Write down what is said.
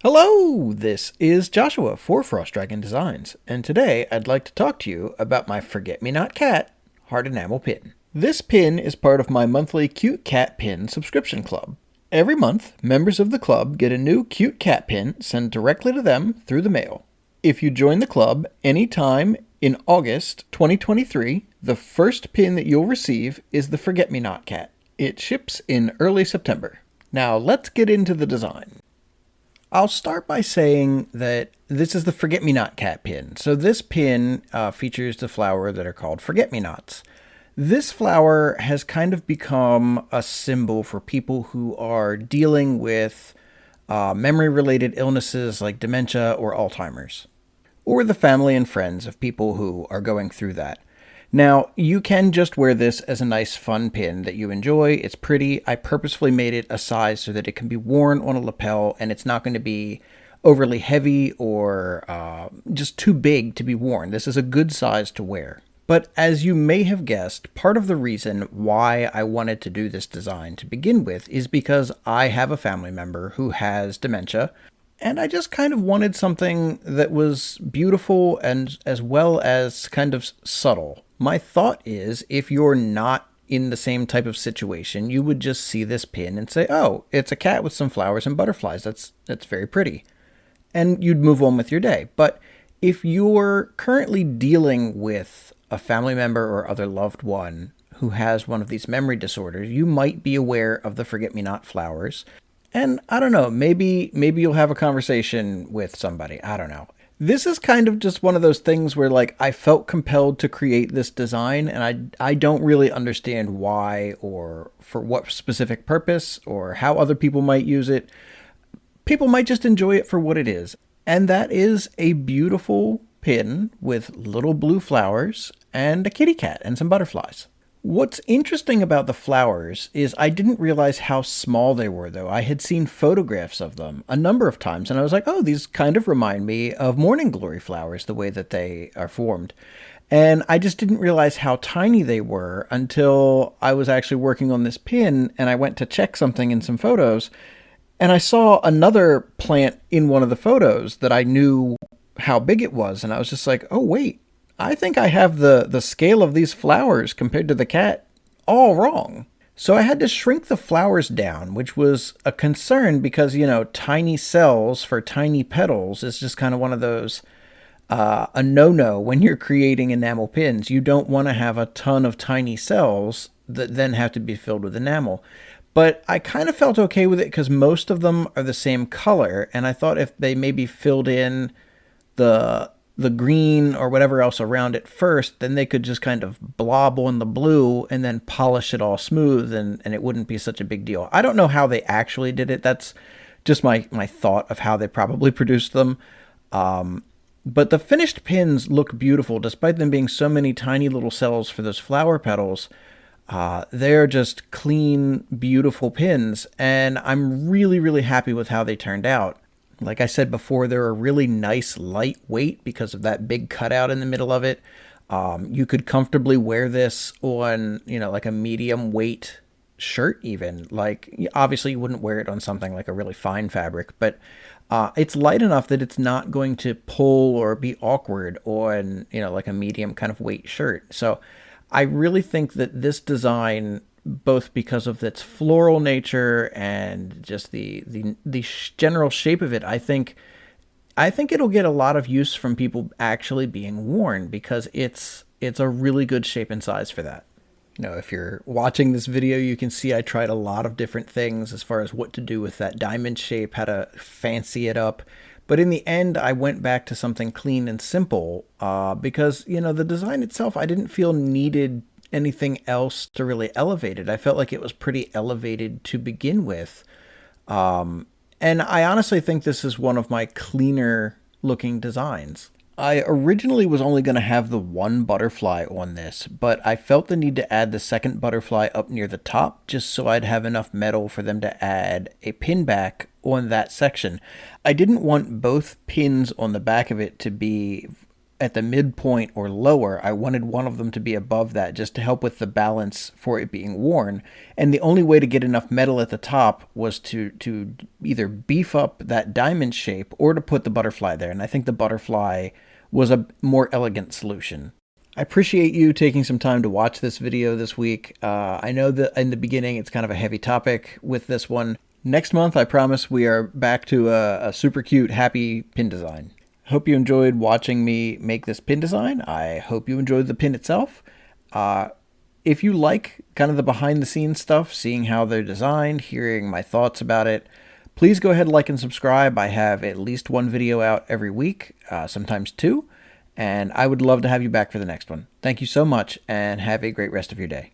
Hello, this is Joshua for Frost Dragon Designs, and today I'd like to talk to you about my Forget-Me-Not Cat Heart Enamel Pin. This pin is part of my monthly Cute Cat Pin subscription club. Every month, members of the club get a new cute cat pin sent directly to them through the mail. If you join the club anytime in August 2023, the first pin that you'll receive is the Forget-Me-Not Cat. It ships in early September. Now let's get into the design. I'll start by saying that this is the Forget-Me-Not Cat pin. So this pin features the flower that are called Forget-Me-Nots. This flower has kind of become a symbol for people who are dealing with memory-related illnesses like dementia or Alzheimer's, or the family and friends of people who are going through that. Now, you can just wear this as a nice fun pin that you enjoy. It's pretty. I purposefully made it a size so that it can be worn on a lapel and it's not going to be overly heavy or just too big to be worn. This is a good size to wear. But as you may have guessed, part of the reason why I wanted to do this design to begin with is because I have a family member who has dementia. And I just kind of wanted something that was beautiful and as well as kind of subtle. My thought is, if you're not in the same type of situation, you would just see this pin and say, oh, it's a cat with some flowers and butterflies. That's very pretty. And you'd move on with your day. But if you're currently dealing with a family member or other loved one who has one of these memory disorders, you might be aware of the Forget-Me-Not flowers. And I don't know, maybe you'll have a conversation with somebody. I don't know. This is kind of just one of those things where like I felt compelled to create this design and I don't really understand why or for what specific purpose or how other people might use it. People might just enjoy it for what it is. And that is a beautiful pin with little blue flowers and a kitty cat and some butterflies. What's interesting about the flowers is I didn't realize how small they were, though. I had seen photographs of them a number of times, and I was like, oh, these kind of remind me of morning glory flowers, the way that they are formed. And I just didn't realize how tiny they were until I was actually working on this pin, and I went to check something in some photos, and I saw another plant in one of the photos that I knew how big it was, and I was just like, oh, wait. I think I have the scale of these flowers compared to the cat all wrong. So I had to shrink the flowers down, which was a concern because, tiny cells for tiny petals is just kind of one of those, a no-no when you're creating enamel pins. You don't want to have a ton of tiny cells that then have to be filled with enamel. But I kind of felt okay with it because most of them are the same color, and I thought if they maybe filled in the green or whatever else around it first, then they could just kind of blob on the blue and then polish it all smooth and it wouldn't be such a big deal. I don't know how they actually did it. That's just my thought of how they probably produced them. But the finished pins look beautiful despite them being so many tiny little cells for those flower petals. They're just clean, beautiful pins, and I'm really, really happy with how they turned out. Like I said before, they're a really nice lightweight because of that big cutout in the middle of it. You could comfortably wear this on, like a medium weight shirt even. Like, obviously you wouldn't wear it on something like a really fine fabric, but it's light enough that it's not going to pull or be awkward on, like a medium kind of weight shirt. So I really think that this design, both because of its floral nature and just the general shape of it, I think it'll get a lot of use from people actually being worn because it's a really good shape and size for that. If you're watching this video, you can see I tried a lot of different things as far as what to do with that diamond shape, how to fancy it up. But in the end, I went back to something clean and simple because, the design itself, I didn't feel needed anything else to really elevate it. I felt like it was pretty elevated to begin with. And I honestly think this is one of my cleaner looking designs. I originally was only going to have the one butterfly on this, but I felt the need to add the second butterfly up near the top just so I'd have enough metal for them to add a pin back on that section. I didn't want both pins on the back of it to be at the midpoint or lower. I wanted one of them to be above that just to help with the balance for it being worn. And the only way to get enough metal at the top was to either beef up that diamond shape or to put the butterfly there. And I think the butterfly was a more elegant solution. I appreciate you taking some time to watch this video this week. I know that in the beginning it's kind of a heavy topic with this one. Next month, I promise we are back to a super cute, happy pin design. Hope you enjoyed watching me make this pin design. I hope you enjoyed the pin itself. If you like kind of the behind the scenes stuff, seeing how they're designed, hearing my thoughts about it, please go ahead, like and subscribe. I have at least one video out every week, sometimes two, and I would love to have you back for the next one. Thank you so much, and have a great rest of your day.